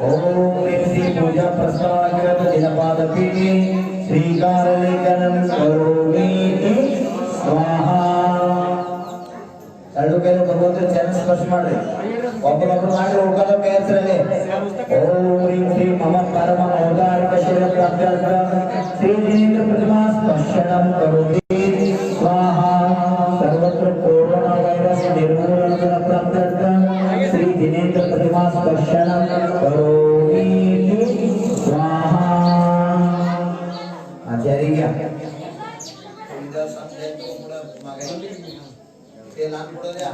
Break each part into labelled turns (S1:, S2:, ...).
S1: ओम श्री पूजा प्रसाद दिनपादपीठे श्रीकारलेखनं करोमि स्वाहा ಎರಡು ಕೈಲಿ ಭಗವಂತನ ಚರಣ ಸ್ಪರ್ಶ ಮಾಡ್ರಿ ಒಬ್ಬರೊಬ್ಬರು ಮಾಡಿ ಹೋಗೋದ ಬೇಸರಲೆ ಓಂ ಹ್ರೀಂ ಶ್ರೀ ಮಮ ಪರಮ ಔದಾರಿಕ ಶಿರ ಪ್ರಾಪ್ತ್ಯರ್ಥ ಶ್ರೀ ಜಿನೇಂದ್ರ ಪ್ರತಿಮಾ ಸ್ಪರ್ಶನಂ ಕರೋಮಿ स्वाहा सर्वत्र कोरोना वायरस निर्मूलन प्राप्त्यर्थ श्री जिनेंद्र प्रतिमा स्पर्शनम करोमि स्वाहा आचार्य क्या इंदा संदेश को पूरा मागे तेल आन पड़ो दिया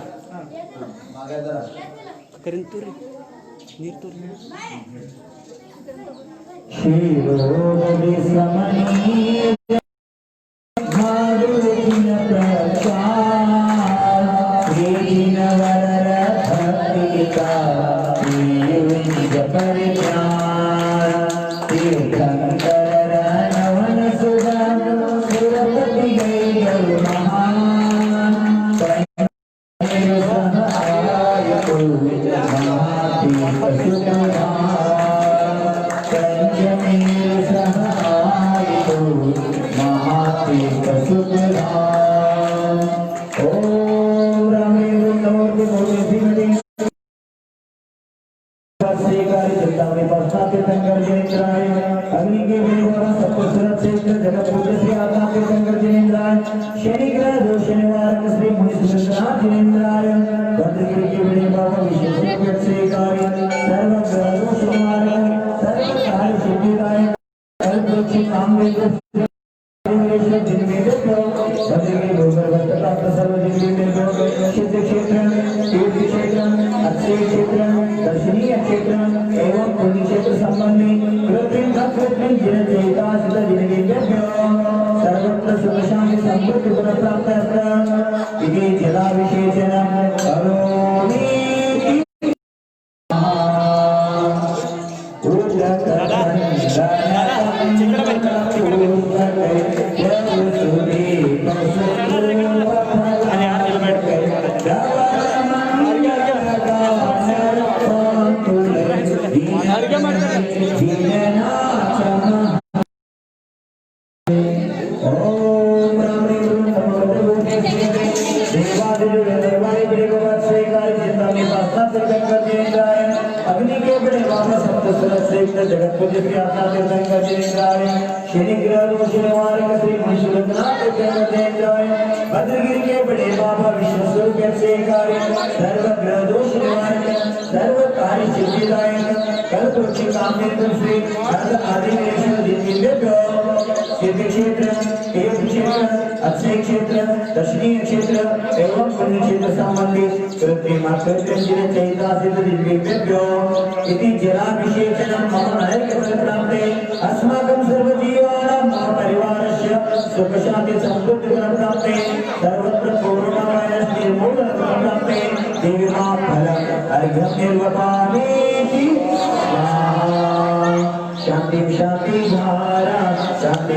S1: मागे जरा करिंतुर नीरतुर शिरोमणि समनी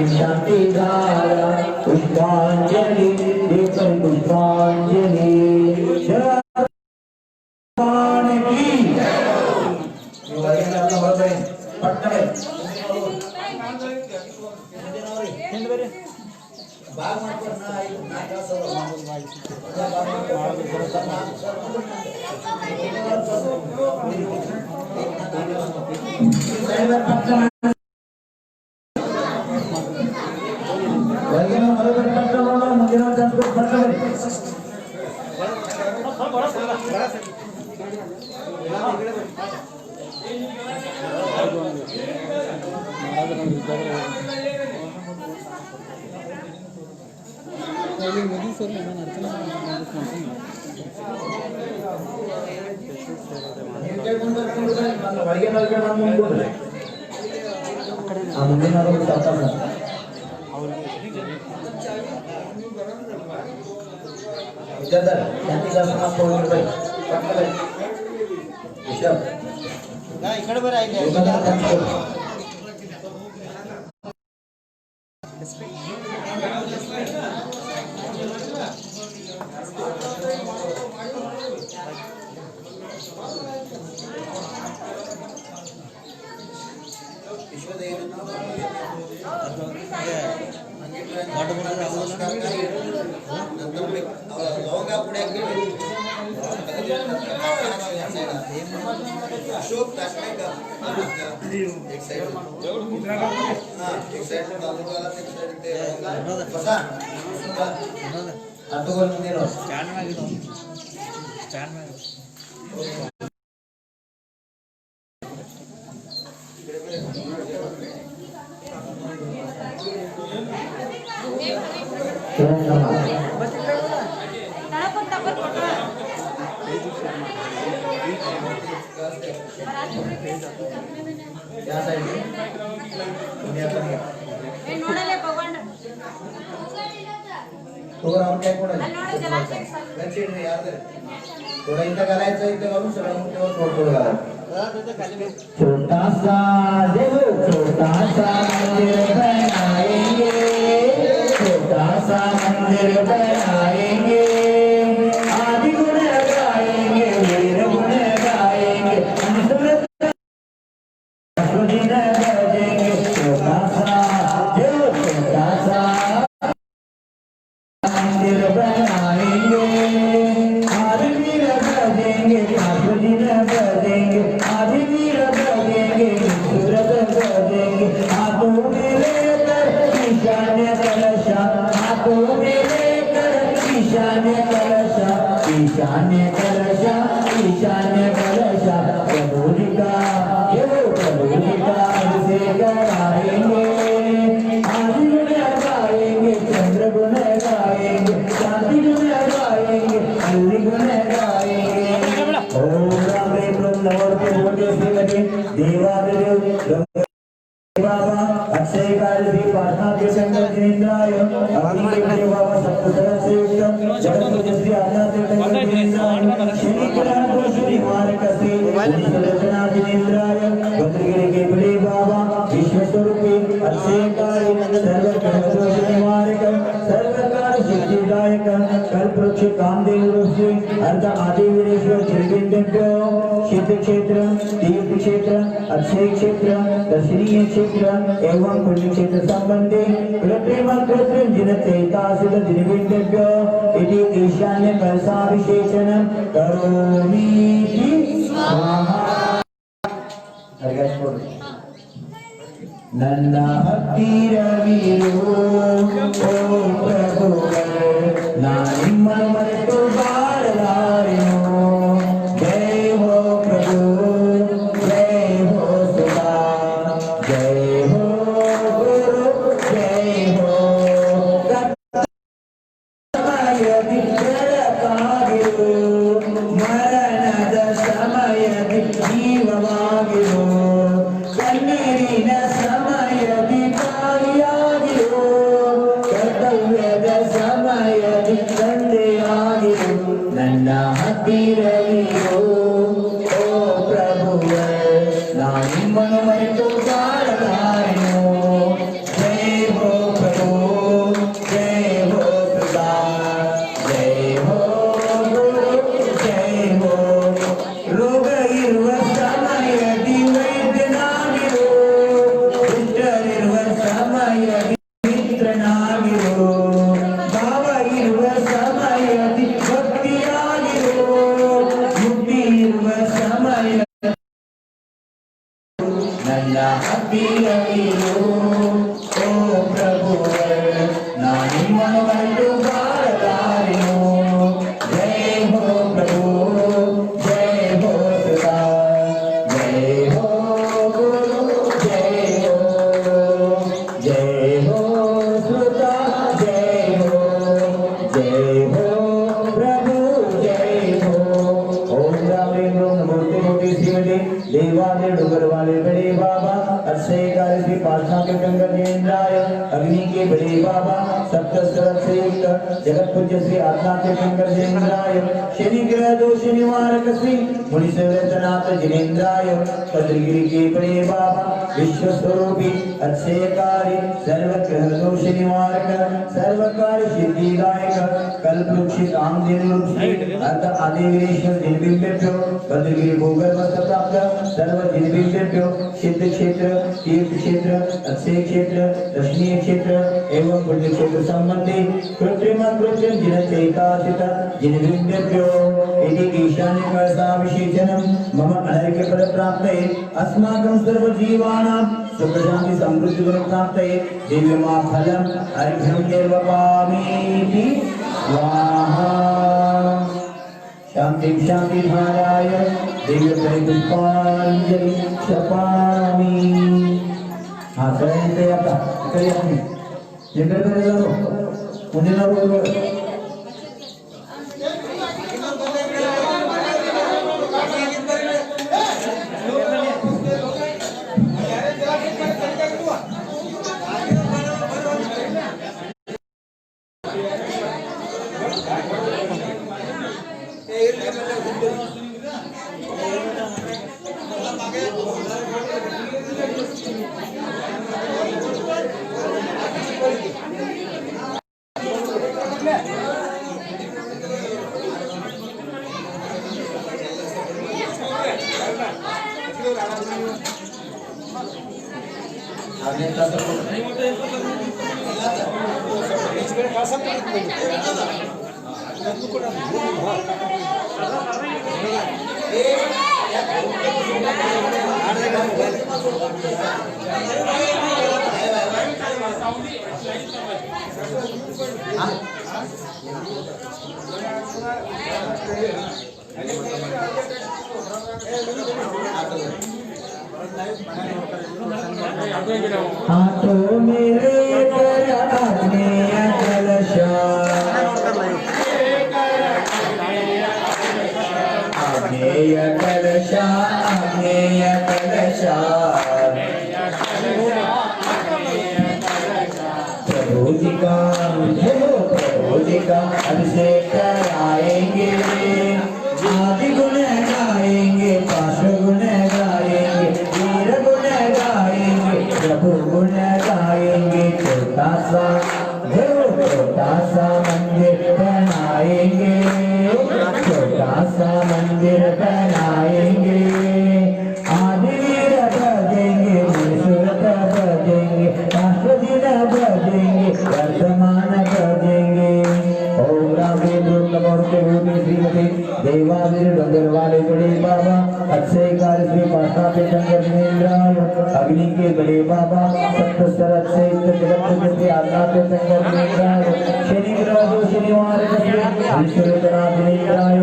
S1: शांति धारा पुष्पांजलि पुष्पांजलि
S2: अशोक एक साइड क्या साइड
S3: ನೋಡಲೇ ಭಗವಾನ್
S2: तो राउंड काय कोण आहे त्यांची यार थोडा इथं घालायचं इथं घालून सगळं तेव्हा थोडं थोडं घालायचं
S1: छोटा सा देखो छोटा सा मंदिर बनाएंगे छोटा सा मंदिर बनाएंगे आदि गुण गाएंगे वीर गुण गाएंगे दिन बजेंगे छोटा सा देखो छोटा सा मंदिर बनाएंगे आदि वीर बजेंगे दिन बजेंगे आदि वीर बजेंगे सूरत बजेंगे हाथों में लेकर ईशान्य कलशा हाथों में लेकर ईशान्य कलशा ईशान्य कलशा ईशान्य कलशा प्रभुलिका ये वो प्रभुलिका से कराएंगे आदि गुण गाएंगे चंद्र गुण गाएंगे शांति गुण गाएंगे अल्ली गुण गाएंगे ओम राम नवर के बोले से लगे देवादेव बाबा अक्षय काल भी प्रार्थना के संग जिनेन्द्राय अग्नि के बड़े बाबा सप्तसर से उत्तम जगत जैसे आज्ञा से संग जिनेन्द्राय शनि ग्रह को शनि मार कसे रचना जिनेन्द्राय भद्रगिरि के बड़े बाबा विश्व स्वरूपी अक्षय काल सर्व ग्रह को शनि मार कर सर्वकार सिद्धिदायक कल्पवृक्ष कामदेव ऋषि अर्ध आदि वीरेश्वर जलबिंदु सिद्ध क्षेत्र तीर्थ क्षेत्र अक्षय क्षेत्र दर्शनीय क्षेत्र एवं पुण्य क्षेत्र संबंधी कृत्रिम कृत्रिम चैतासित दिनबिंदुभ्यो इति ईशान्य कलशाभिषेचनं करोमि स्वाहा। नन्ना भक्ति रविरो ओ प्रभु नानी मन तो बारदारियो जय हो प्रभु जय हो सुधा जय हो गुरु जय हो समय विद्यर कागिरो मरणद समय जीवವಾಗಿರೋ ಕಣ್ಣೀರಿನ ಸಮಯದಿ ತಾಯಿಯಾಗಿರೋ ಕರ್ತವ್ಯದ ಸಮಯದಿ ತಂದೆಯಾಗಿರೋ ನನ್ನ ಹತ್ತಿರವಿರೋ ಓ ಪ್ರಭುವೇ ನಾ ನಿಮ್ಮನ್ನು ಮರೆತು ಬಾಳಲಾರೆನೋ ಜಯ ಹೋ ಪ್ರಭು ಜಯ ಹೋ ಪ್ರಭಾ ಜಯ ಹೋ ಗುರು ಜಯ ಹೋ ರೋಗ ಇರುವ ಸಮಯದಿ ವೈದ್ಯನಾಗಿರೋ ದುಷ್ಟರಿರುವ ಸಮಯದಿ ಮಿತ್ರನಾಗಿರೋ ಭಾವ ಇರುವ ಸಮಯದಿ ಭಕ್ತಿಯಾಗಿರೋ ಮುಕ್ತಿ ಇರುವ ಸಮಯ ನನ್ನ ಹತ್ತಿರವಿರೋ ಓ ಪ್ರಭುವೇ ನಾ ನಿಮ್ಮನ್ನು ಮರೆತು ಬಾಳಲಾರೆನೋ ಜಯ ಹೋ ಪ್ರಭು ಜಯ ಹೋ ಸುಧಾ ಜಯ ಹೋ ಗುರು ಜಯ ಹೋ ಸುಧಾ ಜಯ ಹೋ ಪ್ರಭು जय हो ओम राम मूर्ति मूर्ति शिवजी देवादेव डूंगर वाले बड़े बाबा अक्षय काल की प्रार्थना के कंगर इंद्राय अग्नि के बड़े बाबा सप्त सरस से युक्त जगत पूज्य श्री आत्मा के कंगर इंद्राय शनि ग्रह दोष निवारक श्री मुनि सेवनाथ जिनेन्द्राय भद्रगिरि के बड़े बाबा विश्व स्वरूपी अक्षय कार्य सर्व ग्रह दोष निवारक सर्व कार्य सिद्धिदायक कल्पवृक्ष कामधेनु अर्थ आदि वीरेश्वर दिनबिंबेभ्यो भद्रगिरि भूगर्भस्थ प्राप्त सर्व जिनविंद्रेभ्यो सिद्ध क्षेत्र तीर्थ क्षेत्र अक्षय क्षेत्र दर्शनीय क्षेत्र एवं पुण्य क्षेत्र संबंधी कृत्रिम कृत्रिम जिन चैताचित जिनविंद्रेभ्यो इति ईशान्य कलसा विशेषणं मम अनर्घ्य फल प्राप्तये अस्माकं सर्व जीवानां सुख शांति समृद्धि गुण प्राप्तये दिव्यमा फलम अर्घ्यं निर्वपामीति स्वाहा शांति शांति धाराय दिव्य पुष्पांजलि क्षपामि हाँ सरें पे आता करिए अपनी जिंदर में लो उन्हें ना बोलो हाथों मेरे पर आग्नेय कलशा आग्नेय कलशा आग्नेय कलशा प्रभु जी का अभिषेक कराएंगे आदि गुण गाएंगे पाश गुण गाएंगे वीर गुण गाएंगे प्रभु गुण गाएंगे छोटा सा मंदिर बनाएंगे छोटा सा मंदिर बनाएंगे आदि वीर बजेंगे सुरत बजेंगे पाश दिन बजेंगे वर्तमान बजेंगे ओम रामे नमोते भूमि श्रीमती देवादिर डोंगर वाले बड़े बाबा अक्षय कार श्री पाशा पे शंकर नेन्द्राय अग्नि के बड़े बाबा सप्तस्वर अक्षय जगत के आज्ञा पे शंकर नेन्द्राय शनि ग्रह शनिवार विश्वनाथ नेन्द्राय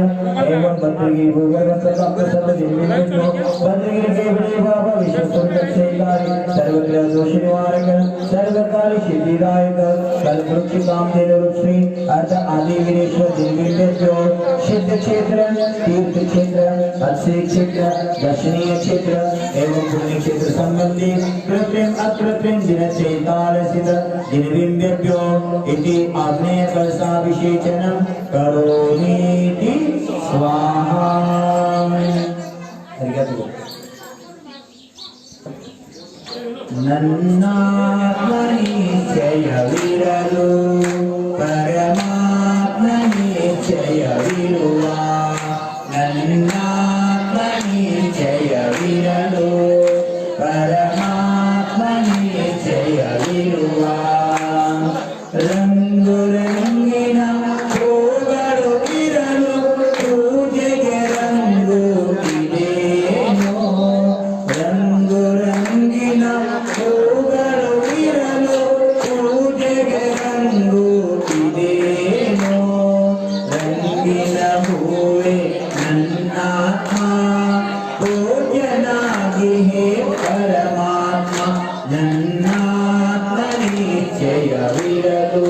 S1: एवं बद्रगिरि भूगर्भ सप्त सप्त जिन्मिन्द्रो बद्रगिरि के बड़े बाबा विश्वस्वर अक्षय कार सर्वग्रह शनिवार सर्वकाल सिद्धिदायक कल्पवृक्ष कामधेन वृक्षी अर्थ आदि विनेश्वर जिन्मिन्द्रो सिद्ध क्षेत्र तीर्थ क्षेत्र अक्षय क्षेत्र दर्शनीय क्षेत्र एवं पुण्य क्षेत्र संबंधी कृत्रिम अकृत्रिम दिन चैताल सिद्ध जिनविंद्रेभ्यो इति आग्नेय कलशाभिषेचनं करोमीति स्वाहा नन्नात्मनि जय वीरलो परमात्मनि जय वीरुवा नन्नात्मनि जय वीरलो परमात्मनि जय वीरुवा रंगु रंगिन ಹೂಗಳು ಇರಲು ಪೂಜೆಗೆ ರಂಗು ಇದೇನೋ ರಂಗು ರಂಗಿನ ಹೂಗಳು ಇರಲು ಪೂಜೆಗೆ ರಂಗು ಇದೇನೋ ರಂಗಿನ ಹೂವೆ ನನ್ನಾತ್ಮ ಪೂಜ್ಯನಾಗಿ ಹೇ ಪರಮಾತ್ಮ ನನ್ನಾತ್ಮ ನಿಶ್ಚಯವಿರಲು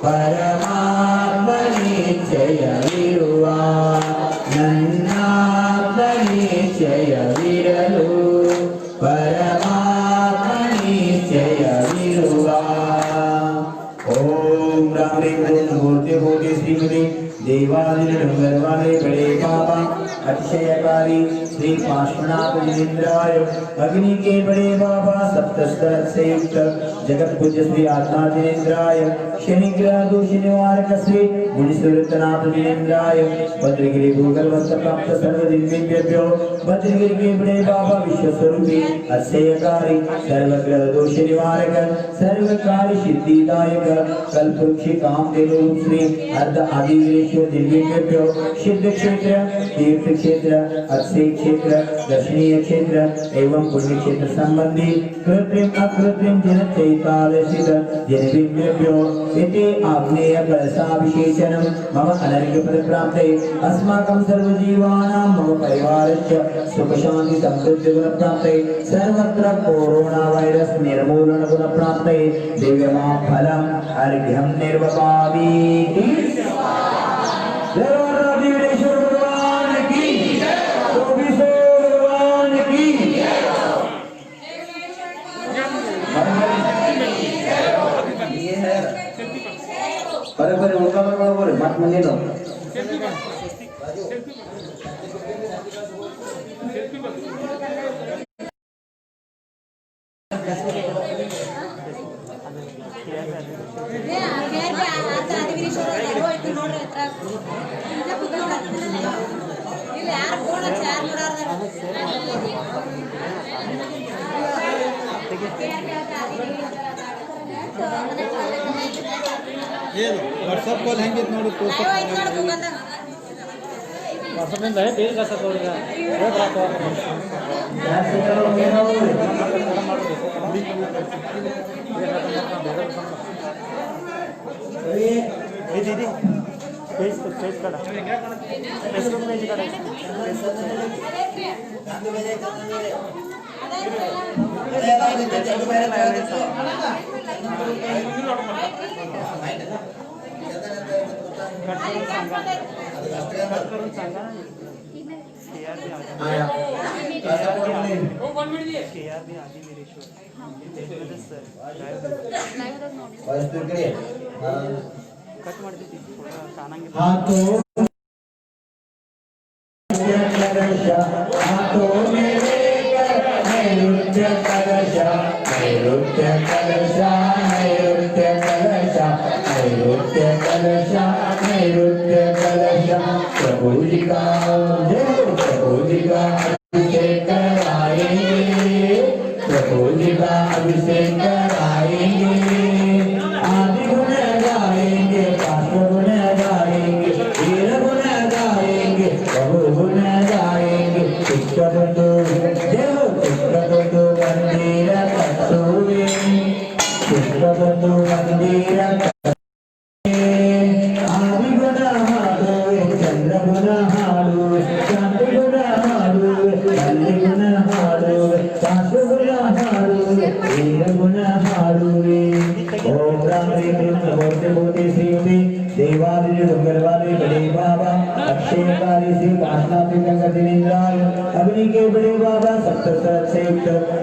S1: ಪರಮಾತ್ಮ ನಿಶ್ಚಯವಿರುವ ನನ್ನಾತ್ಮ ನಿಶ್ಚಯವಿರಲು ಪರಮಾತ್ಮ ನಿಶ್ಚಯವಿರುವ ओम राम रेम मूर्ति भूति श्रीमती देवादिन डंगरवाले बड़े बाबा अतिशयकारी श्री पार्श्वनाथ जिनेन्द्राय अग्नि के बड़े बाबा सप्तस्तर से युक्त जगत पूज्य श्री आत्मा जिनेन्द्राय शनि ग्रह दोष निवारक श्री मुनिसुरतनाथ जिनेन्द्राय भद्रगिरि भूगर्भस्थ प्राप्त सर्व दिव्येभ्यो वज्रगिरि के बड़े बाबा विश्वस्वरूपी अक्षयकारी सर्वग्रह दोष निवारक सर्वकार्य सिद्धिदायक कल्पवृक्ष कामधेनु रूप श्री अर्ध आदिवीरेश्वर दिव्येभ्यो सिद्ध क्षेत्र तीर्थ क्षेत्र अक्षय क्षेत्र दर्शनीय क्षेत्र एवं पुण्य क्षेत्र संबंधी कृत्रिम अकृत्रिम जन चैतालसित जनिभ्यो इति आग्नेय कलशाभिषेचनं मम अनर्घ्य पद प्राप्ते अस्माकं सर्वजीवानां मम परिवारस्य सुख शांति समृद्धि गुण प्राप्ते सर्वत्र कोरोना वायरस निर्मूलन गुण प्राप्ते दिव्यमां फलम् अर्घ्यं निर्वपामि देवादिवीरेश्वर भगवान की चौबीसों भगवान की
S2: ये है अरे बरे उनका बरोबर मत मंगे लो
S4: व्हाट्सएप कॉल ಹೆಂಗೆ ನೋಡಿ ಪೋಸ್ಟ್ व्हाट्सएप ನಿಂದ ಬೇರೆ ಕೆಲಸ ತೋರಿಗ ए दीदी फेसबुक पेज कड़ा फेसबुक पेज कड़ा प्रभु जी का अभिषेक कराएंगे प्रभु जी का अभिषेक कराएंगे आदि गुण गाएंगे पार्श्व गुण गाएंगे वीर गुण गाएंगे प्रभु गुण गाएंगे शिक्षबंधु देव शिक्षबंधु मंदिर कस्तूरी शिक्षबंधु मंदिर देवालय मंगलवाले बड़े बाबा अक्षयकारी से काशनाथ अग्नि के बड़े बाबा सप्तशत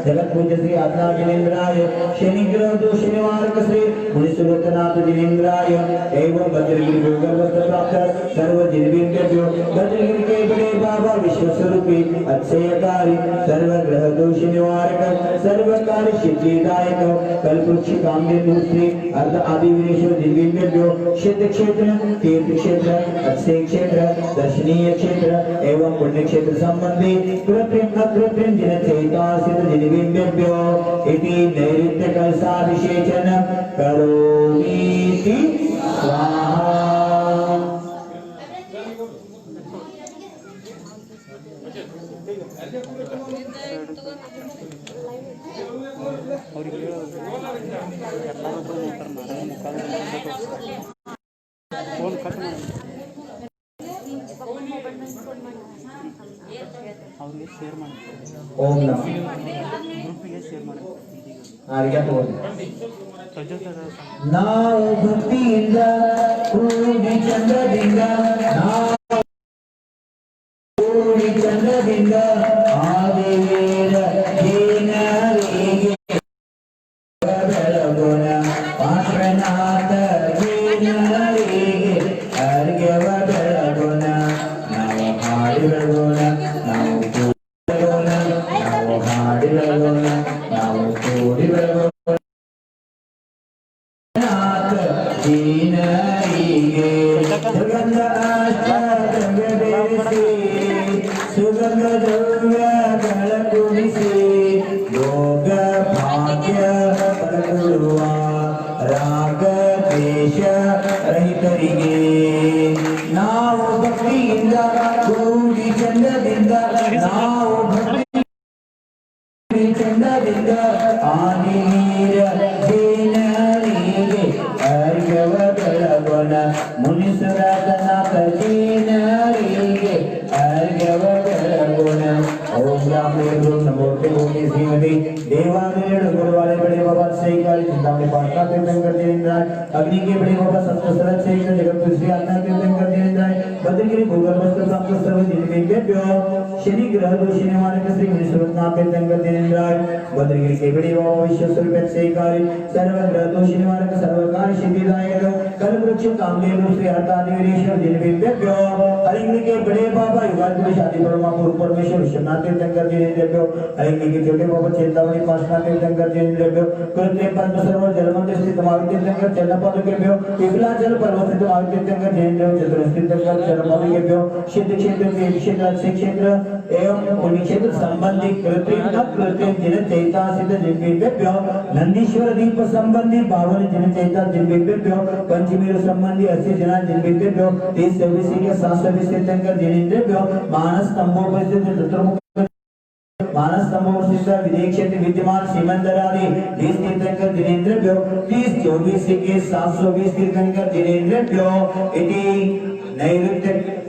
S4: जगत पूज्य श्री आत्मा जिनेन्द्राय शनि ग्रह दोष निवारक श्री मुनिसुरतनाथ जिनेन्द्राय एवं वज्रगिरि गोगर्वस्त्र प्राप्त सर्व जिनेन्द्रभ्यो वज्रगिरि के बड़े बाबा विश्वस्वरूपी अक्षयकारी सर्व ग्रह दोष निवारक सर्वकार्य सिद्धिदायक कल्पवृक्ष कामधेनु श्री अर्ध आदिवीरेश्वर दिव्येभ्यो सिद्ध क्षेत्र तीर्थ क्षेत्र अक्षय क्षेत्र दर्शनीय क्षेत्र एवं पुण्य क्षेत्र संबंधी कृत्रिम अकृत्रिम जन चैतासित जिनेन्द्रभ्यो इति नैऋत्य कलशाभिषेचन करोमीति स्वाहा फोन कट ಅವ್ರಿಗೆ ಶೇರ್ ಮಾಡಿ
S1: ओम नमः
S4: ಗ್ರೂಪಿಗೆ ಶೇರ್ ಮಾಡಿ
S1: आर्या बोल
S4: ಪ್ರಜ್ವಲ್
S1: ನಾವು ಭಕ್ತಿಯಿಂದ ಕೂಡಿ ಚಂದ್ರದಿಂದ ಕೂಡಿ ಚಂದ್ರದಿಂದ ಆದಿವೀರ ಜೀನರಿಗೆ ಬೆಳಗುಣ ಪಾರ್ಶ್ವನಾಥ ಜೀನರಿಗೆ ಅರ್ಘ್ಯವ ಬೆಳಗುಣ ನಾವು ಹಾಡಿ ಬೆಳಗುಣ ನಾವು ಕೂಡಿ ನಾವು ಹಾಡಿ ಬೆಳಗುಣ ನಾವು ಕೂಡಿ ಬೆಳಗುಣ सुगंध द्रव्य
S4: ಜನರಿಗೆ ನಾವು ಭಕ್ತಿಯಿಂದ ಕೂಡಿ ಚಂದದಿಂದ ನಾವು ಭಕ್ತಿ ಚಂದದಿಂದ ಆದಿವೀರ ಸೇನರಿಗೆ ಅರ್ಘವ ಬೆಳಗೊಣ ಮುನಿಸುರತನಾಥ ಸೇನರಿಗೆ ಅರ್ಘವ ಬೆಳಗೊಣ ओम राम देव नमो देवी श्रीमती देवादेव गुरुवाले बड़े बाबा सही काली चिंतामणि पाटना तीर्थंकर जिनेन्द्राय अग्नि के बड़े बाबा सप्तसरत से जगत श्री आत्मा तीर्थंकर जिनेन्द्राय बद्रगिरी भूगर्भस्थ प्राप्त सर्व जिनेन्द्रेभ्यो शनि ग्रह दोष निवारक श्री विष्णुनाथ तीर्थंकर जिनेन्द्राय बद्रगिरी के बड़े बाबा विश्वेश्वर सही काली सर्व ग्रह दोष निवारक सर्व कार्य सिद्धिदायक कल्पवृक्ष कामधेनु श्री हरतादिवीरेश्वर जिनेन्द्रेभ्यो अग्नि के बड़े बाबा युगादि शादी परमात्मा परमेश्वर विश्वनाथ तीर्थंकर जिनेन्द्रेभ्यो अग्नि के छोटे बाबा चिंतामणि पाटना तीर्थंकर जिनेन्द्रेभ्यो कृत्य पंच सर्व जलमंदिर स्थित मारुति तीर्थंकर चरणपादुकेभ्यो विमलाचल पर्वत स्थित मारुति तीर्थंकर जिनेन्द्रेभ्यो चतुर्थ तीर्थंकर चरणपादुकेभ्यो सिद्ध क्षेत्र के क्षेत्र से क्षेत्र एवं पुण्य क्षेत्र संबंधी कृत्रिम अकृत्रिम जिन चैता सिद्ध जिनेन्द्रेभ्यो नंदीश्वर दीप संबंधी 52 जिन चैता जिनेन्द्रेभ्यो पंचमीर संबंधी 80 जना जिनेन्द्रेभ्यो 30 24 के 720 तीर्थंकर जिनेन्द्रेभ्यो मानस स्तंभों पर स्थित चतुर्मुख मानस स्तंभों स्थित विदेश क्षेत्र विद्यमान सीमंदरादि 20 तीर्थंकर जिनेन्द्रेभ्यो 30 24 के 720 तीर्थंकर जिनेन्द्रेभ्यो इति नैऋत्य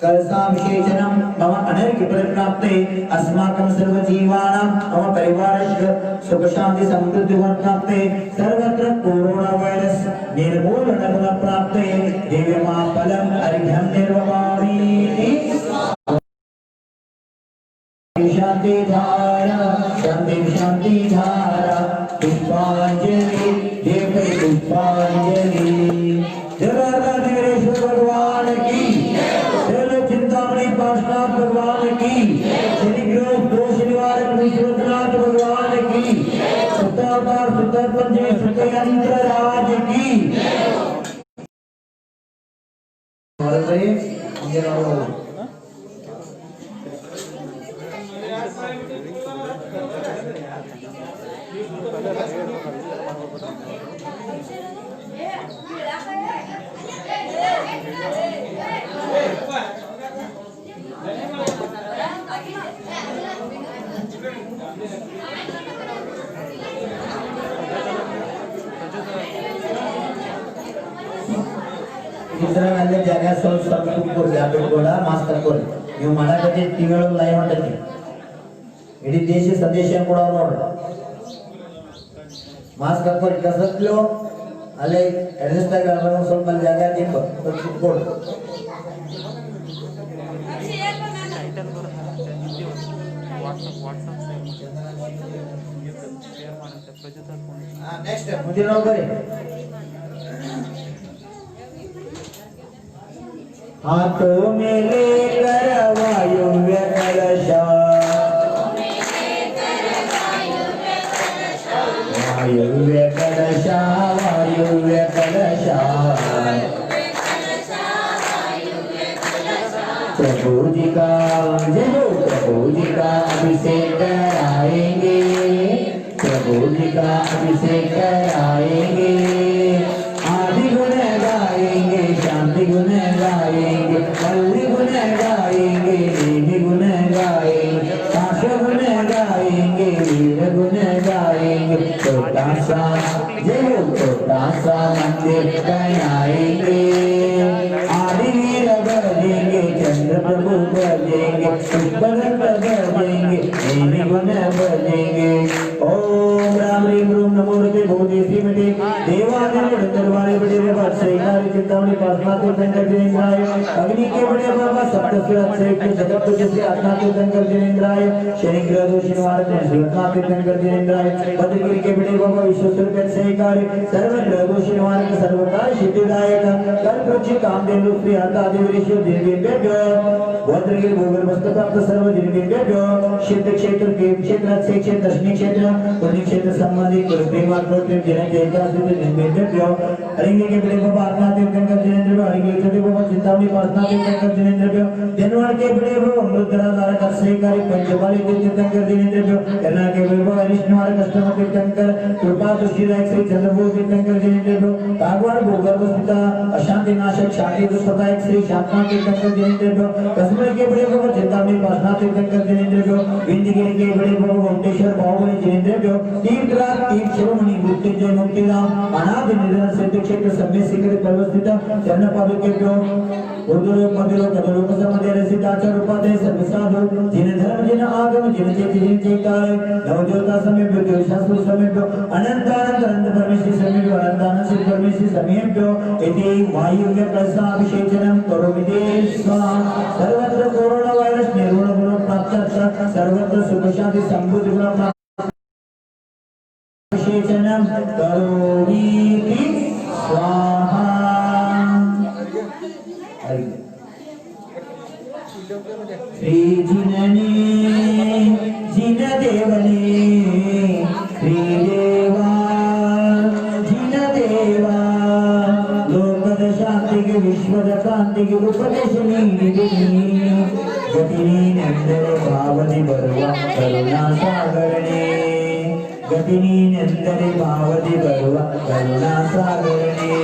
S4: कलसाभिषेचनं मम अनर्घ्यफलप्राप्ते अस्माकं सर्वजीवानां मम परिवारस्य सुख शांति समृद्धि प्राप्ते सर्वत्र कोरोना वायरस निर्मूलन प्राप्ते दिव्यमा फलम् अर्घ्यं निर्वहामि शांति धारा पुष्पांजलि देव पुष्पांजलि जगन्नाथ भगवान की जय चिंतामणि पार्श्वनाथ भगवान की श्री ग्रह दोष निवारक विश्वनाथ भगवान की सुतावतार सुतर पंचमी सुतयंत्र राज की
S1: ಇದರಲ್ಲಿ ಜಾಗ ಸ್ವಲ್ಪ ಸ್ವಲ್ಪ ಕೂರ್ಗೆ ಬಿಟ್ಕೊಡ ಮಾಸ್ಕ್ ಹಾಕೋರಿ ನೀವು ಮಾಡಕತ್ತಿ ಟಿವಿಗಳು ಲೈವ್ ಹೊಂಟೈತಿ ಇಡೀ ದೇಶ ಸಂದೇಶ ಕೂಡ ನೋಡ್ರಿ ಮಾಸ್ಕ್ ಹಾಕೋರಿ ಕಸತ್ಲು ಅಲ್ಲೇ ಅಡ್ಜಸ್ಟ್ ಆಗಿ ಸ್ವಲ್ಪ ಜಾಗ ನಿಂತು ಸ್ವಲ್ಪ ಕೂತ್ಕೊಳ್ಳಿ
S2: ನೆಕ್ಸ್ಟ್
S1: ಮುಂದಿನ ಬರ್ರಿ हाथों में लेकर वायुव्य कलशा वायुव्य कलशा वायुव्य कलशा प्रभु जी का अभिषेक कराएंगे प्रभु जी का अभिषेक कराएंगे आदि गुण गाएंगे शांति गुण गाएंगे मल्ली गुण गाएंगे देवी गुण गाएंगे काश गुण गाएंगे वीर गुण गाएंगे छोटा सा मंदिर बनाएंगे आदि वीर बजेंगे चंद्र प्रभु बजेंगे पुष्पगण बजेंगे देवी गुण बजेंगे ओम राम ह्रीं रूम नमो ऋते भूते श्रीमते देवादेव दरबारे बड़े बाबा श्रीकारि चिंतामणि पार्श्वनाथ तीर्थंकर जिनेन्द्राय अग्नि के बड़े बाबा सप्तसुरत से जगत श्री आत्मा तीर्थंकर जिनेन्द्राय शनि ग्रह दोष निवारक विश्वनाथ तीर्थंकर जिनेन्द्राय बद्रगिरि के बड़े बाबा विश्वेश्वर श्रीकारि सर्व ग्रह दोष निवारक सर्व कार्य सिद्धिदायक कल्पवृक्ष कामधेनु श्री हरतादिवीरेश्वर जिनेन्द्रेभ्यो बद्रगिरि भूगर्भस्थ प्राप्त सर्व जिनेन्द्रेभ्यो सिद्ध क्षेत्र के क्षेत्र से क्षेत्र दक्षिणी क्षेत्र पुण्य क्षेत्र संबंधी कृत्रिम अकृत्रिम जिन चैता सिद्ध जिनेन्द्रेभ्यो अरिंगे के बड़े बाबा आत्मा तीर्थंकर जिनेन्द्रेभ्यो अरिंगे के छोटे बाबा चिंतामणि पार्श्वनाथ तीर्थंकर जिनेन्द्रेभ्यो जनवाड़ के बड़े बाबा अमृतधारा धारक श्रीकारि पंचबाली तीर्थंकर जिनेन्द्रेभ्यो एर्ना के बड़े बाबा
S4: विष्णुवार कष्टम तीर्थंकर कृपा तुष्टिदायक श्री चंद्रभूष तीर्थंकर जयंती कागवाड़ भूगर्भ स्थित अशांति नाशक शांति दुष्प्रदायक श्री शांतना तीर्थंकर जयंती कसमल के बड़े बाबा चिंतामणि पासना तीर्थंकर जयंती विंध्यगिरि के बड़े बाबा ओंकारेश्वर बाहुबली जयंती तीर्थराज तीर्थ शिरोमणि मृत्युंजय मुक्तिधाम अनादि निधन सिद्ध क्षेत्र सम्य शिखर पर्वस्थित चरण पादुकेभ्यो उर्दुलोक मध्यलोक अधोलोक समध्य रसित आचार उपाध्याय सर्वसाधु जिन धर्म जिन आगम जिन चेति जिन चैताय नवदेवता समेभ्यो देवशास्त्र समेभ्यो अनंतानंद अनंत परमेश्वरी समेभ्यो अनंतानंद सिद्ध परमेश्वरी समेभ्यो इति वायुव्य प्रसाभिषेचनं करोमि ते स्वाहा सर्वत्र कोरोना वायरस निर्मूल गुण प्राप्त सर्वत्र सुख शांति समृद्धि गुण प्राप्त अभिषेचनं करोमि ते स्वाहा श्री जिननी जिन देवनी श्री देवा जिन देवा लोकद शांति के विश्वद कांति के उपदेशनी निधिनी गतिनी नंदर भावनि बरुवा करुणा सागरणे गतिनी नंदर भावनि बरुवा करुणा सागरणे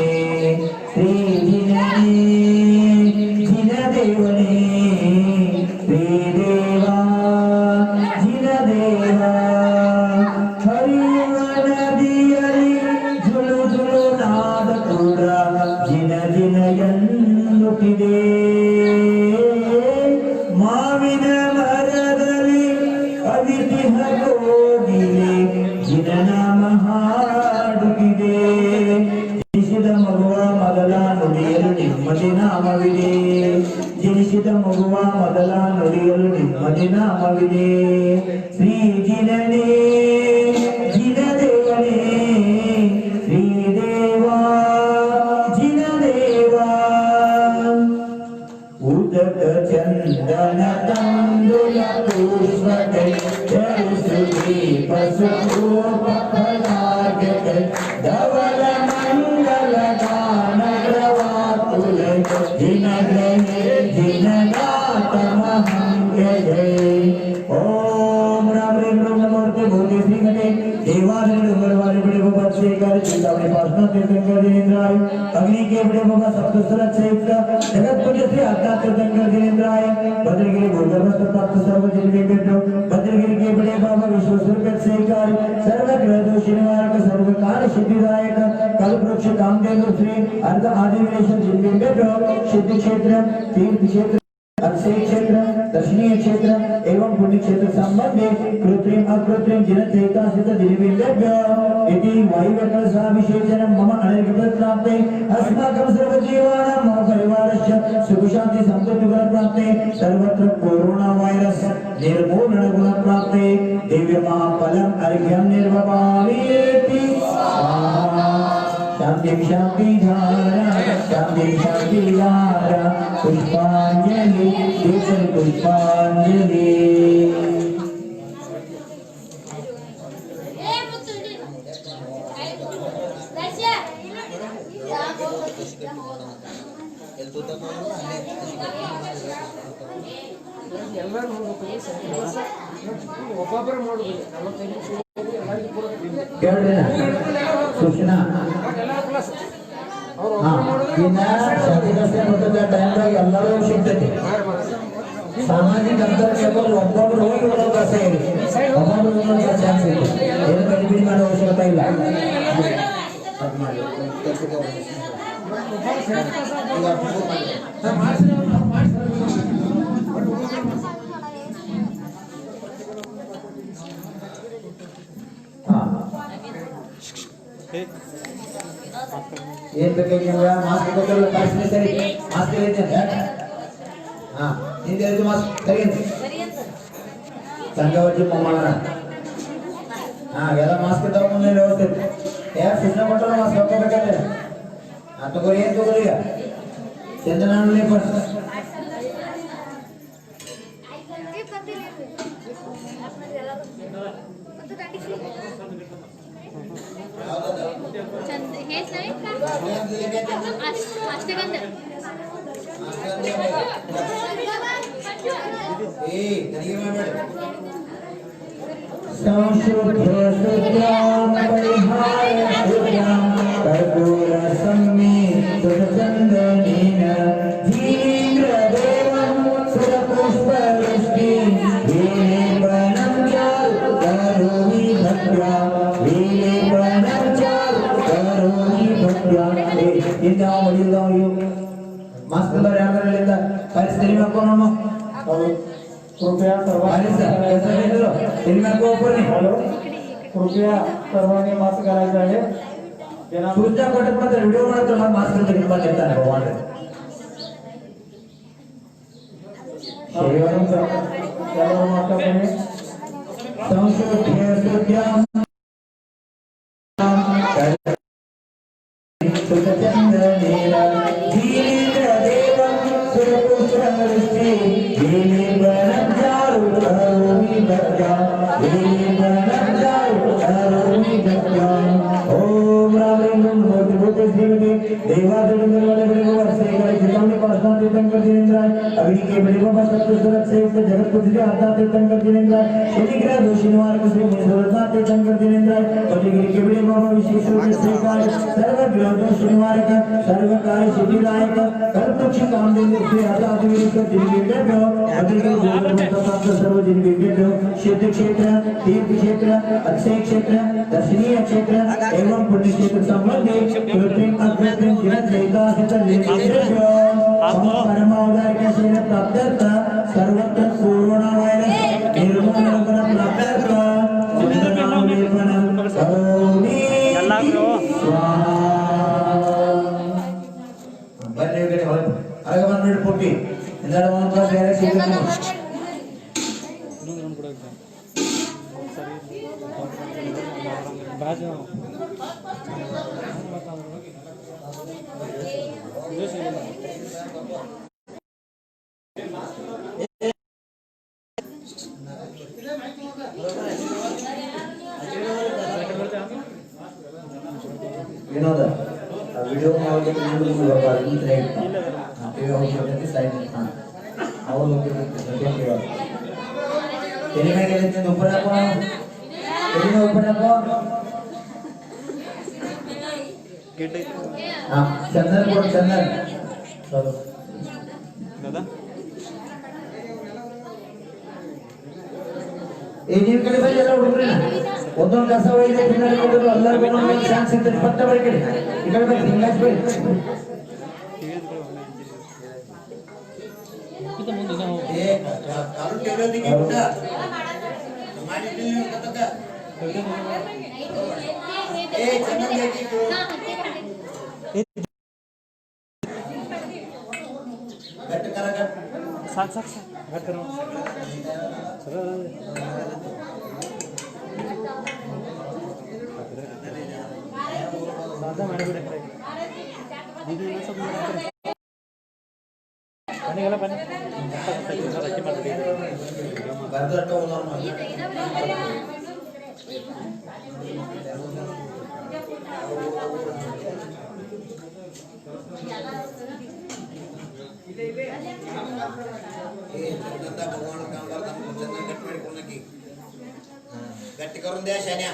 S4: श्री जिननी जिन देवनी श्री देवा जिन देवा हरियुव नदियली झुलु झुलु नाद ಕೂಡ जिन जिन ಎನ್ನುತ್ತಿದೆ ಮಾವಿನ ಮರದಲ್ಲಿ ಅವಿತಿಹ ಕೋಗಿಲೆ जिन ನಾಮ ಹಾಡುತ್ತಿದೆ ಜನಿಸಿದ ಮಗುವ ಮೊದಲ ನುಡಿಯಲು ನಿಮ್ಮದಿ ನಾಮವಿದೆ ಜನಿಸಿದ ಮಗುವ ಮೊದಲ ನುಡಿಯಲು ನಿಮ್ಮದಿ ನಾಮವಿದೆ ಶ್ರೀ ಜಿನನೇ ಜಿನ ದೇವನೇ ಶ್ರೀ ದೇವಾ ಜಿನ ದೇವಾ ಉದಕ ಚಂದನ ತಂದುಲ ಪುಷ್ಪಕೈ ಧರಿಸುದೀಪ ಸುರೂಪ ಫಲಾಗಕೈ ಧವಲ ಮಂಗಲ ಗಾನ ಪ್ರವಾತುಲೈ जिननाथ महंगे ओम राम रे ब्रह्म नमोते भूते श्री गणे देवालय डोंगर वाले बड़े बाबा से कर चिंतामणि पासना तीर्थंकर जिनेन्द्राय अग्नि के बड़े बाबा सप्तसुर सहित जगतपति श्री आज्ञा तीर्थंकर जिनेन्द्राय भद्रगिरि भूगर्भस्थ प्राप्त सर्व जन्मेभ्यो भद्रगिरि के बड़े बाबा विश्वेश्वर से कर सर्व ग्रह दोष निवारक सर्व कार्य सिद्धिदायक कल्पवृक्ष कामधेनु श्री अर्ध आदि विलेश जन्मेभ्यो सिद्ध क्षेत्र तीर्थ क्षेत्र अक्षय क्षेत्र दर्शनीय क्षेत्र एवं पुण्य क्षेत्र संबंधी कृत्रिम अकृत्रिम जिन देवता सिद्ध दिव्येभ्यो इति वायुव्यकलशाभिषेचनं मम अनिर्गत प्राप्ते अस्माकं सर्वजीवानां मम परिवारस्य सुख शांति समृद्धि गुण प्राप्ते सर्वत्र कोरोना वायरस निर्मूलन गुण प्राप्ते दिव्य महाफलम् अर्घ्यं निर्वपामि शांति शांति धारा शांति शांति धारा पुष्पांजलि शीतल पुष्पांजलि सूचना ಎಲ್ಲರೂ ಸಿಗ್ತೈತಿ ಸಾಮಾಜಿಕ ಅಂತರ ಕೇವಲ ಒಬ್ಬೊಬ್ರು ಹೋಗಿ ಬರೋದು ಅಷ್ಟೇ ಒಬ್ಬೊಬ್ರು ಚಾನ್ಸ್ ಇದೆ ಏನು ಗಡಿಬಿಡಿ ಮಾಡೋ ಅವಶ್ಯಕತೆ ಇಲ್ಲ ಏನ್ ಬೇಕಾಗಿ ಮಾಸ್ಕ್ ತಗೊಳ್ಳಿ ಮಾಸ್ಕ್ ಸರಿ ಮಾಸ್ಕ್ ಇದೆ ಹಾ ನಿಂದೆ ಇದು ಮಾಸ್ಕ್ ಸರಿ ಸಂಘವಜ್ಜಿ ಮೊಮ್ಮನ ಹಾ ಎಲ್ಲ ಮಾಸ್ಕ್ ತಗೊಂಡು ವ್ಯವಸ್ಥಿತ ಯಾರು ಸೂಚನೆ ಕೊಟ್ಟರು ಮಾಸ್ಕ್ ಹಾಕೋಬೇಕಾದ್ರೆ ಹಾ ತಗೋರಿ ಏನ್ ತಗೋರಿ ಈಗ ಚಂದನಾನುಲಿ ಫಸ್ಟ್ संशुद्ध सुद्राम परिहाय शुद्राम कर्पूर सम्मे सुरचंदनेन धीरेन्द्र देवं सुरपुष्पवृष्टि विलेपनं चारु करोमि भक्त्या विलेपनं चारु करोमि भक्त्या इंदा वडिलो यू मास्टर यारलिंदा परिस्थिति में कौन हम
S5: कृपया सर्वांनी कृपया सर्वांनी मास्क घालायचं आहे
S4: पुढच्या कोटक मात्र व्हिडिओ बनवतो मग मास्क तरी पण येतात ना भगवान
S5: शेवटचा त्यावर मातापणे
S4: संशुद्ध सुद्राम सुरचंदनेन धीरेन्द्र देवं सुरपुष्पवृष्टि विलेपनं चारु करोमि भक्त्या विलेपनं चारु करोमि भक्त्या ओम राम राम भूति भूति श्रीमती देवादेवी वाले बड़े बाबा से गए जितने पासना तीर्थंकर जिनेन्द्र अग्नि के बड़े बाबा सत्य सुरत से जगत पुत्र आत्मा तीर्थंकर जिनेन्द्र शनि ग्रह दोषिनवार को श्री सुरता तीर्थंकर जिनेन्द्र पतिगिरि के बड़े बाबा विशेष रूप से कार्य सर्व ग्रह दोषिनवार का सर्व कार्य सिद्धिदायक कल्पक्ष कामदेव से आजाद विरुद्ध जिनके बेटो पतिगिरि गोवर्धन सर्व जिनके बेटो क्षेत्र क्षेत्र तीर्थ क्षेत्र अक्षय क्षेत्र दर्शनीय क्षेत्र एवं पुण्य क्षेत्र संबंधी कृत्रिम अकृत्रिम जीवन सहिता परमावतार के शरीर प्राप्त सर्वत्र कोरोना वायरस निर्मूलन प्राप्त विनोद वीडियो में आओगे तो वीडियो में बता रही हूं राइट हां पे हो गया कि साइड में हां और लोग के बाद तेरे में के लिए ऊपर आपको तेरे में ऊपर आपको हां चंदन बोल चंदन चलो दादा ए जीव के भाई ಎಲ್ಲ ಹುಡುಗರೇ ಒಂದೊಂದು ಕಸ ಒಯ್ದೆ ತಿನ್ನಲು ಕೊಡೋದು ಎಲ್ಲರಿಗೂ ಒಂದೊಂದು ಚಾನ್ಸ್ ಇತ್ತು ಪಟ್ಟ ಬರಕಡೆ ಈ ಕಡೆ ಬನ್ನಿ ಹಿಂಗಾಚ್ ಬನ್ನಿ
S5: ಇದು ಮುಂದೆ ನಾವು
S2: ಏ ಕಾಲು ಟೇಬಲ್ಗೆ ಊಟ ಮಾಡಿದ್ದೀನಿ ಕತಕ ಏ ಚಂದನ್ ಲೇಟಿ ಗಟ್ಟ ಕರ ಗಟ್ಟ
S5: साथ साथ घट करो साधा मारे बिड़े दीदी ये सब पानी गला पानी रखे मत दे
S2: ಬರ್ದಟ್ಟ ಹೋಗೋಣ भगवान काम करता चंदन गट ಮಾಡಿಕೊಂಡು ನಕಿ ಗಟ್ಟಿ ಕरून द्या शान्या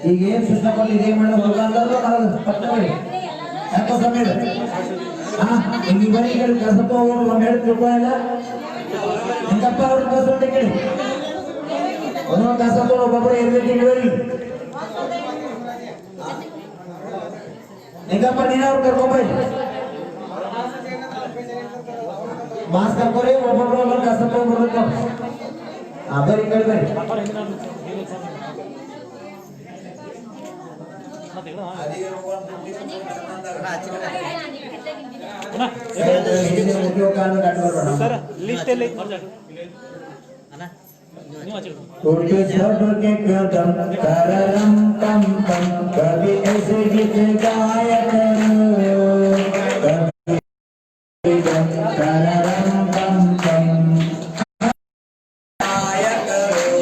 S4: ಈಗ ಏನು ಸುಸ್ತ ಕೊಟ್ಟು ಇದೇ ಮಾಡಿ ಹೋಗಲ್ಲ ಪಟ್ಟ ಮಾಡಿ ಯಾಕೋ ಸಮಯ ಈಗ ಬರೀ ಕೇಳಿ ಕಸಪ್ಪ ಹೋಗೋರು ಒಂದು ಹೇಳಿ ತಿಳ್ಕೊಳ್ಳಲ್ಲ ನಿಂಗಪ್ಪ ಅವ್ರ ಕಸ ಕೇಳಿ ಒಂದೊಂದು ಕಸಪ್ಪ ಒಬ್ಬೊಬ್ಬರು ಇರ್ಬೇಕು ಹೇಳಿ ನಿಂಗಪ್ಪ ನೀನು ಅವ್ರು ಕರ್ಕೊಂಬೈ ಮಾಸ್ಕ್ ಹಾಕೋರಿ ಒಬ್ಬೊಬ್ಬರು ಒಬ್ಬರು ಕಸಪ್ಪ ಬರ್ಬೇಕು ಬರೀ ಕೇಳಿ ಬರೀ
S5: सर लिस्ट ले
S4: उठे सबके कदम करम पम पम कभी ऐसे गीत गाया करो कभी करम पम पम गाया करो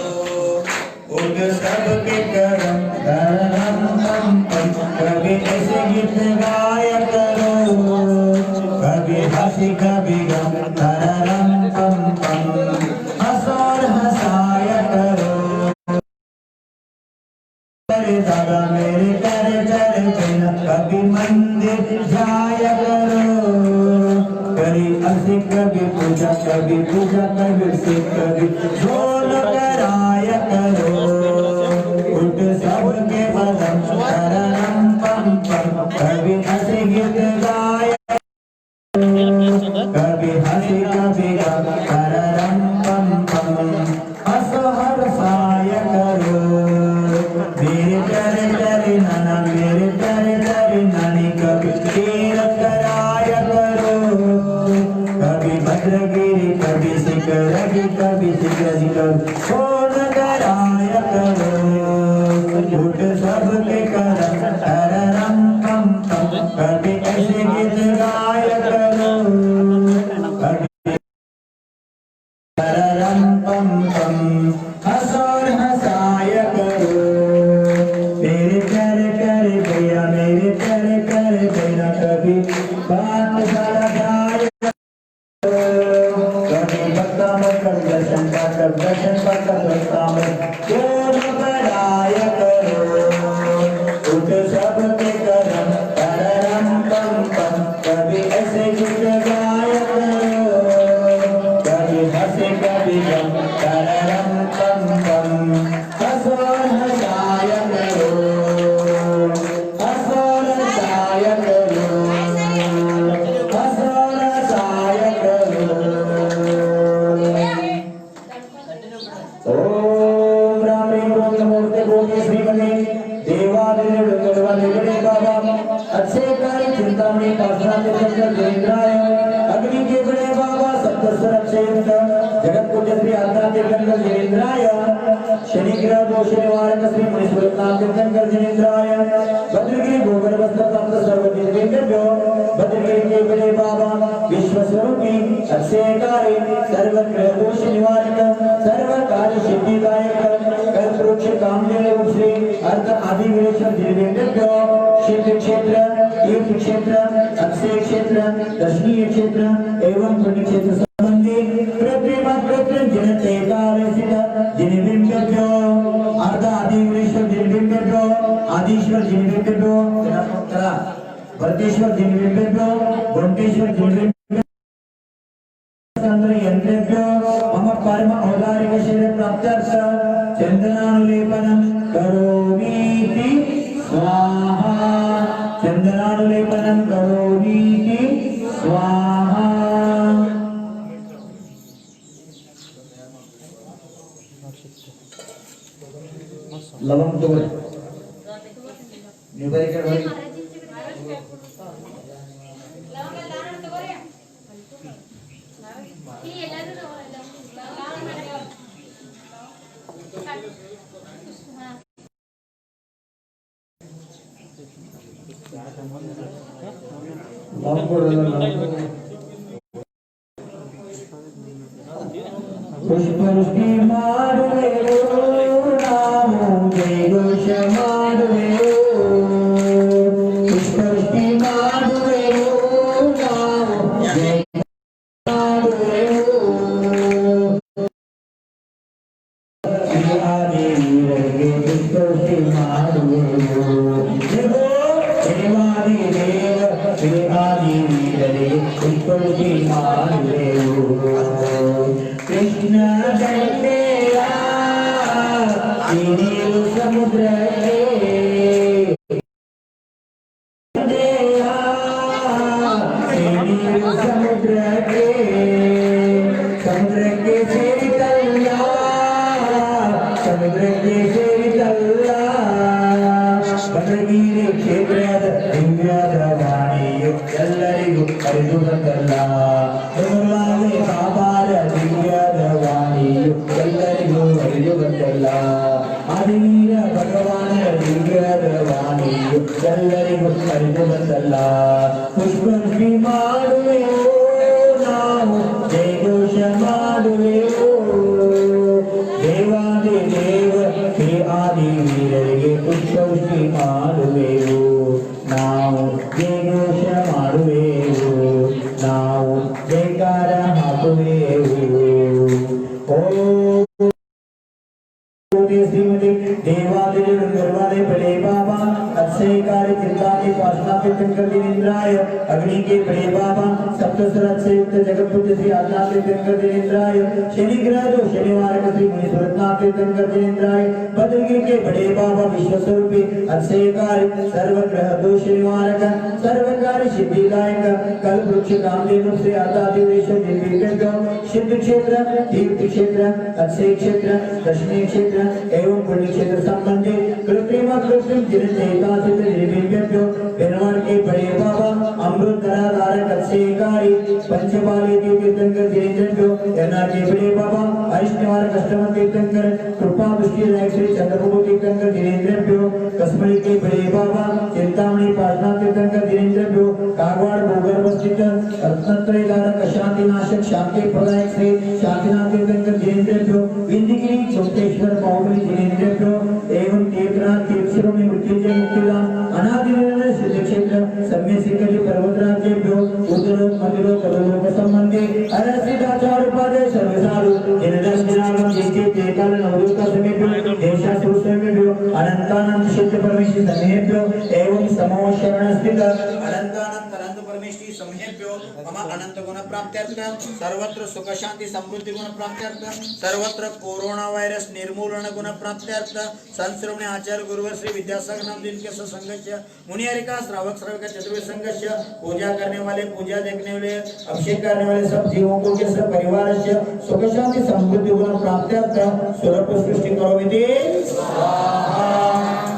S4: उठ सबके कदम करम पम पम कभी ऐसे गीत गाया करो कभी हंसी कभी गम तररम पम पम हंसो और हंसाया करो दादा मेरे कर बिना कभी मंदिर जाया करो कभी हंसी कभी पूजा कभी सिख कभी झोल कराया करो उठ सबके बदम तररम पम पम कभी हंसी गीत गाया कभी हंसी कभी गम तररम पम पम हंसो हंसाया करो मेरे प्यारे नाना मेरे प्यारे नानी कभी तीर कराया करो कभी भद्रगिरी कभी सिकरगी कभी सिकरी कभी फोन कराया करो उठ सबके करम तररम पम पम कभी ऐसे गीत गाया करो कभी तररम पम पम हंसो और हंसाया करो मेरे प्यारे भैया मेरे प्यारे भैया कभी बात सारा गाया कभी भक्ता मत कर दर्शन पाकर भक्ता मत जोर बढ़ाया करो उठ सबके करम तररम पम पम कभी ऐसे गीत गाया करो कभी हंसे कभी गम तररम पम पम हंसो और हंसाया करो हंसो और हंसाया करो हंसो और हंसाया करो ओम रामे मूर्ति गोपी श्रीमती देवादिदेव डुंगरवाले बड़े बाबा अच्छे कार्य चिंतामणि पासना चंद्र देवेंद्राय अग्नि के बड़े बाबा सप्तस्वर अक्षय जगत पूज्य श्री आध्यात्मिक गंगा देवेंद्राय शनि ग्रह दोष निवारक श्री मुनीश्वर नाम गंगा देवेंद्राय भद्रगिरी गोबर वस्त्र प्राप्त सर्वज्ञ देवेंद्रो भद्रगिरी के बड़े बाबा विश्व स्वरूपी अक्षय कार्य सर्व ग्रह दोष निवारक सर्व कार्य सिद्धिदायक कल्पवृक्ष कामदेव श्री अर्थ आदि विरेश्वर देवेंद्रो क्षेत्र क्षेत्र तीर्थ क्षेत्र अक्षय क्षेत्र दर्शनीय क्षेत्र एवं पुण्य क्षेत्र संबंधी कृत्रिम जनते कालसित जिनबिंबभ्यो अर्ध आदि विरेश्वर जिनबिंबभ्यो आदिश्वर जिनबिंबभ्यो तरा भरतेश्वर जिनबिंबभ्यो गोमटेश्वर जिनबिंबभ्यो यंत्रेभ्यो मम परम औदारिक शरीर प्राप्त्यर्थ चंदनानुलेपनं करोमीति स्वाहा चंदनानुलेपनं करोमीति स्वाहा लवंग तो निबरी के बरी पुष्पवृष्टि मारुवे नामो जय घोष मारुवे पुष्पवृष्टि मारुवे नामो जय मारुवे श्री आदि वीरगे पुष्पवृष्टि मारुवे देवादि देव श्री आदि वीरगे पुष्पवृष्टि मारुवे कृष्ण गंगेया नील समुद्र के गंगेया नील समुद्र के से कल्या समुद्र के से कल्या भद्रगिरि क्षेत्र दिव्य दवाणी ಎಲ್ಲರಿಗೂ ಹರಿದು ಬಂದಲ್ಲ ಕಾಪಾಡ ದಿವ್ಯ ದವಾಣಿಯು ಎಲ್ಲರಿಗೂ ಹರಿದು ಬಂದಲ್ಲ ಆದಿವೀರ ಭಗವಾನ ದಿವ್ಯ ದವಾಣಿಯು ಎಲ್ಲರಿಗೂ ಹರಿದು ಬಂದಲ್ಲ ಪುಷ್ಪವೃಷ್ಟಿ ಮಾಡುವೆವು ನಾವು ಜಯಘೋಷ ಮಾಡುವೆವು ದೇವಾದಿ ದೇವ ಶ್ರೀ ಆದಿ ವೀರರಿಗೆ ಪುಷ್ಪವೃಷ್ಟಿ ಮಾಡುವೆವು ನಾವು ಜಯಘೋಷ ಮಾಡುವೆವು ನಾವು जयकार हापुरे ओ श्रीमती देवादिदेव डुंगरवाले बड़े बाबा अक्षय कार्य चिंता के पासना के शंकर दिनेन्द्राय अग्नि के बड़े बाबा सप्तस्वर अक्षय युक्त जगत पूज्य श्री आदिनाथ शंकर दिनेन्द्राय शनि ग्रह जो शनिवार का श्री मुनि सुरतनाथ शंकर दिनेन्द्राय बद्रगिरि के बड़े बाबा विश्व स्वरूपी अक्षय कार्य सर्व ग्रह दोष शनिवार का सर्व कार्य सिद्धिदायक कल वृक्ष कामधेनु श्री आदिदेव सिद्ध क्षेत्र तीर्थ क्षेत्र अक्षय क्षेत्र दक्षिणी क्षेत्र एवं पुण्य क्षेत्र संबंधी कृत्रिम जिनचेता सिद्ध निर्विभ्यो बेनवाड़ के बड़े बाबा अमृत धारक अक्षयकारी पंचपाली तीर्थंकर जिनेन्द्रभ्यो एना के बड़े बाबा अरिष्टवार कष्टमर तीर्थंकर कृपा दृष्टि नायक श्री चंद्रप्रभु तीर्थंकर जिनेन्द्रभ्यो कसमली के बड़े बाबा चिंतामणि पाटना तीर्थंकर जिनेन्द्रभ्यो कागवाड़ भूगर्भ स्थित रत्नत्रय धारक शांति नाशक शांति प्रदायक श्री शांतिनाथ तीर्थंकर जिनेन्द्रभ्यो विंध्यगिरि चौतेश्वर बाहुबली जिनेन्द्रभ्यो एवं तीर्थनाथ तीर्थशिरों में मृत्युंजय मुक्तिदान अनादिनिर्णय सिद्ध क्षेत्र सम्य सिकली पर्वतराज्यभ्यो उदरो मदिरो कलोलोक संबंधी अरसिदाचार उपाध्याय सर्वसाधु जिनदर्शनागम जिनके तेकाल नवदूत समेभ्यो देशासुर समेभ्यो अनंतानंद सिद्ध परमेश्वर समेभ्यो एवं समो शरण स्थित अनंतानंद अनंत परमेश्वर समेभ्यो मम अनंत गुण प्राप्त्यर्थ सर्वत्र सुख शांति समृद्धि गुण प्राप्त्यर्थ सर्वत्र कोरोना वायरस निर्मूलन गुण प्राप्त्यर्थ संश्रवण आचार्य गुरुवर श्री विद्यासागर नाम दिन के संघर्ष मुनिहरिका श्रावक श्राविका चतुर्वेद संघर्ष पूजा करने वाले पूजा देखने वाले अभिषेक करने वाले सब जीवों को के सब परिवार से सुख शांति समृद्धि गुण प्राप्त्यर्थ सुरभ सृष्टि करो विधि स्वाहा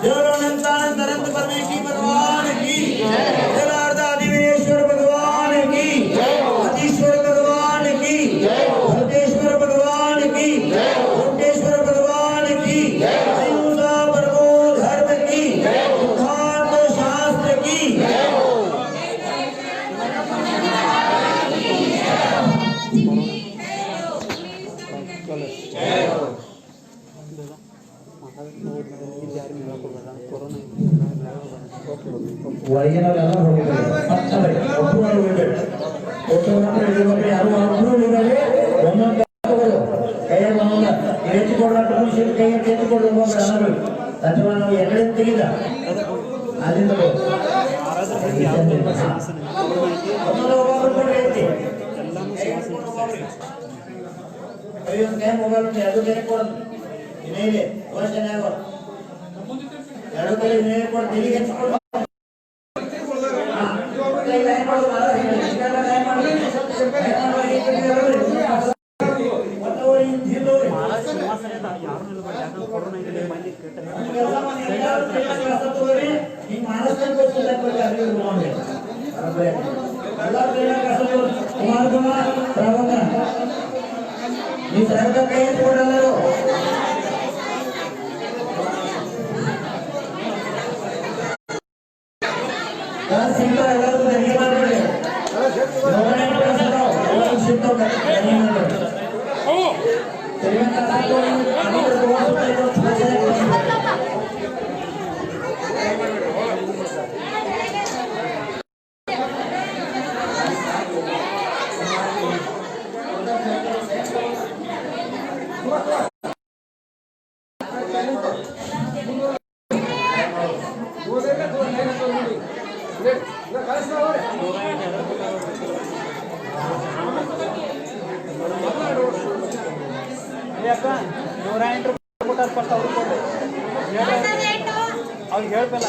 S4: जय अनंतानंद अनंत परमेश्वर भगवान की जय आदिवीरेश्वर भगवान की जय अधीश्वर भगवान की जय भरतेश्वर भगवान की जय कोटेश्वर भगवान की जय अहिंसा परमो धर्म की जय सिद्धांत शास्त्र की जय
S1: ಒಳಗಿನವರೆಲ್ಲ ಹೋಗಿದ್ದಾರೆ ಮತ್ತೊಬ್ಬರು ಒಬ್ಬರು ಹೋಗಿದ್ದಾರೆ ಫೋಟೋ ಮಾತ್ರ ಯಾರು ಒಬ್ಬರು ಹೋಗಿದ್ದಾರೆ ಒಂದೊಂದು ಕೈಯಲ್ಲಿ ಒಂದೊಂದು ಎತ್ತಿಕೊಳ್ಳೋ ಪರ್ಮಿಷನ್ ಕೈಯಲ್ಲಿ ಎತ್ತಿಕೊಂಡು ಹೋಗ್ತಾರೆ ಅನ್ನಗಳು ಅಥವಾ ನಾವು ಎಕಡೆ ತೆಗಿದ ಅಲ್ಲಿಂದ ಮೊಬೈಲ್ ಉಂಟು ಎರಡು ಕೈ ಕೊಡೋದು ಇನ್ನೇ ಇದೆ ಯೋಚನೆ ಆಗೋದು ಎರಡು ಕೈ ಇನ್ನೇ ಕೊಟ್ಟು ತೆಲಿಗೆ ಹೆಚ್ಚಿಕೊಂಡು
S5: ಅವ್ರಿಗೆ ಹೇಳ್ಬೇಕಲ್ಲ